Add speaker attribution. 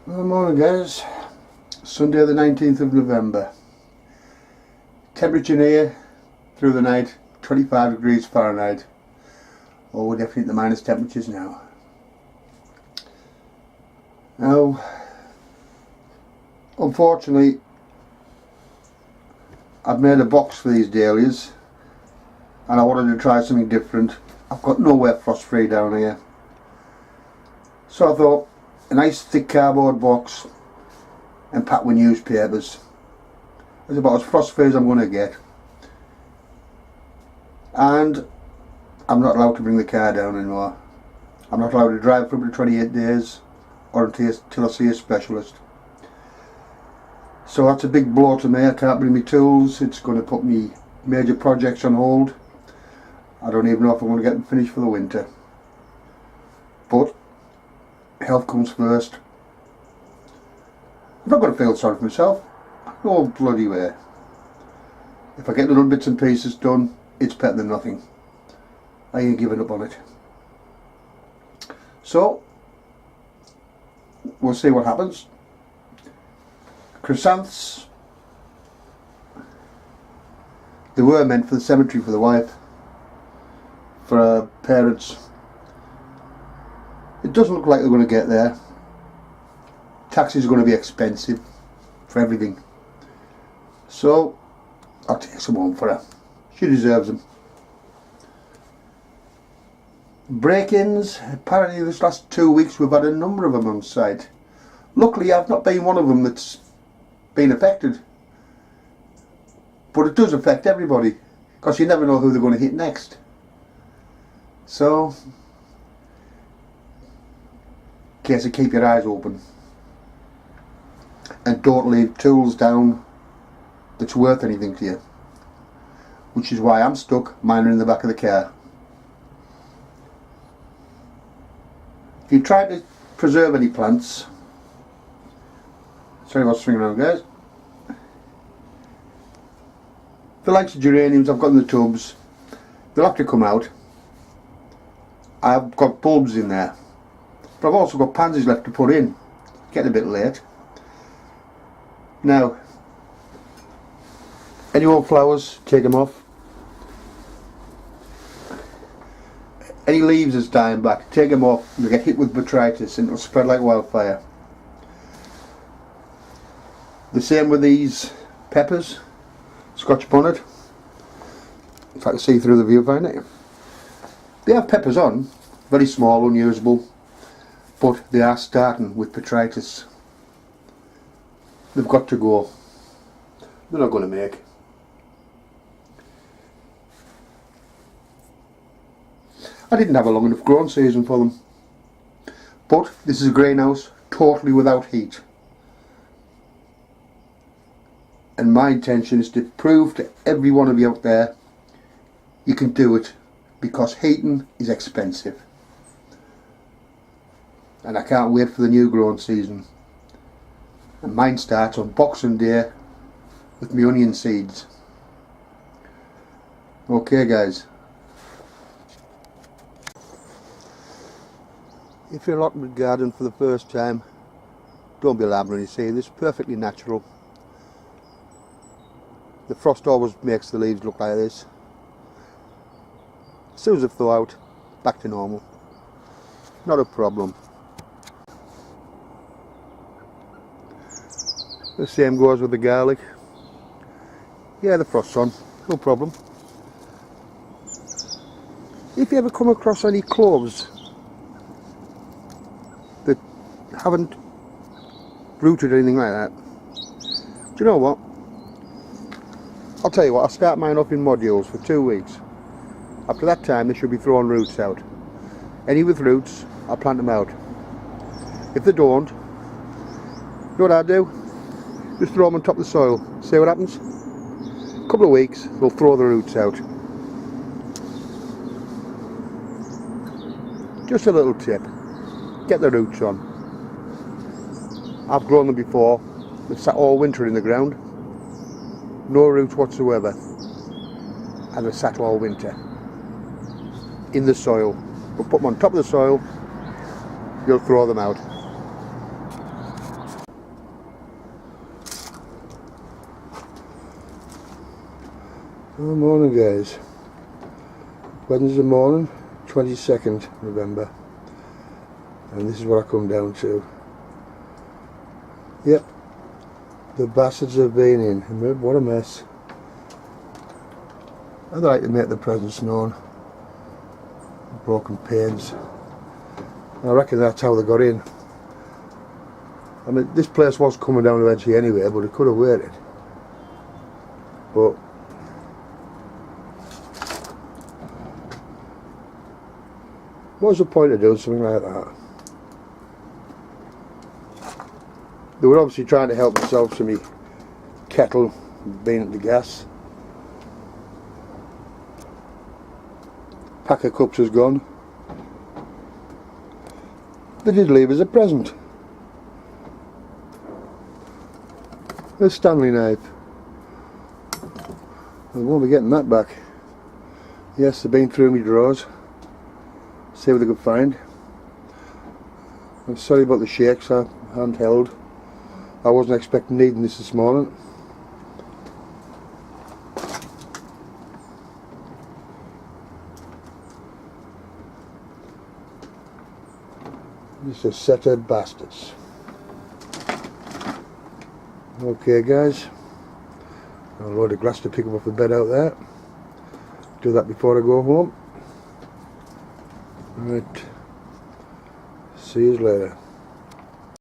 Speaker 1: Good morning guys, Sunday the 19th of November. Temperature here through the night, 25 degrees Fahrenheit. Oh, we're definitely at the minus temperatures now. Now, unfortunately, I've made a box for these dahlias and I wanted to try something different. I've got nowhere frost free down here. So I thought, a nice thick cardboard box and packed with newspapers. It's about as frost free as I'm going to get. And I'm not allowed to bring the car down anymore. I'm not allowed to drive for up to 28 days or until I see a specialist. So that's a big blow to me. I can't bring my tools. It's going to put me major projects on hold. I don't even know if I'm going to get them finished for the winter. But health comes first. I'm not going to feel sorry for myself. No bloody way. If I get little bits and pieces done, it's better than nothing. I ain't giving up on it. So, we'll see what happens. Chrysanths, they were meant for the cemetery for the wife, for her parents. It doesn't look like they're going to get there. Taxis are going to be expensive for everything. So, I'll take some home for her. She deserves them. Break-ins, apparently this last 2 weeks we've had a number of them on site. Luckily I've not been one of them that's been affected. But it does affect everybody, because you never know who they're going to hit next. So, case of keep your eyes open and don't leave tools down that's worth anything to you, which is why I'm stuck. Mine are in the back of the car. If you try to preserve any plants, sorry about swinging around guys, the likes of geraniums I've got in the tubs, they'll have to come out. I've got bulbs in there. But I've also got pansies left to put in. Getting a bit late. Now, any old flowers, take them off. Any leaves that's dying back, take them off. You'll get hit with botrytis and it'll spread like wildfire. The same with these peppers, Scotch bonnet. If I can see through the viewfinder. They have peppers on, very small, unusable. But they are starting with botrytis. They've got to go. They're not going to make. I didn't have a long enough growing season for them. But this is a greenhouse totally without heat. And my intention is to prove to every one of you out there you can do it, because heating is expensive. And I can't wait for the new growing season. And mine starts on Boxing Day with my onion seeds. Okay guys. If you're out in the garden for the first time, don't be alarmed when you see this. Perfectly natural. The frost always makes the leaves look like this. As soon as they thaw out, back to normal. Not a problem. The same goes with the garlic. Yeah, the frost's on, no problem. If you ever come across any cloves that haven't rooted or anything like that, do you know what? I'll tell you what, I'll start mine off in modules for 2 weeks. After that time they should be throwing roots out. Any with roots, I'll plant them out. If they don't, you know what I do? Just throw them on top of the soil, see what happens. A couple of weeks, they'll throw the roots out. Just a little tip, get the roots on. I've grown them before, they've sat all winter in the ground, no roots whatsoever, and they've sat all winter in the soil. But put them on top of the soil, you'll throw them out. Good morning, guys. Wednesday morning, 22nd November, and this is what I come down to. Yep, the bastards have been in. What a mess. I'd like to make the presence known. Broken panes. I reckon that's how they got in. I mean, this place was coming down eventually anyway, but it could have waited. But what's the point of doing something like that? They were obviously trying to help themselves to me kettle being at the gas. Pack of cups is gone. They did leave as a present. A Stanley knife. I won't be getting that back. Yes, they've been through my drawers. See what they could find. I'm sorry about the shakes, handheld. I wasn't expecting needing this morning. Just a set of bastards. Okay, guys. I'll load a glass to pick up off the bed out there. Do that before I go home. Right. See you later.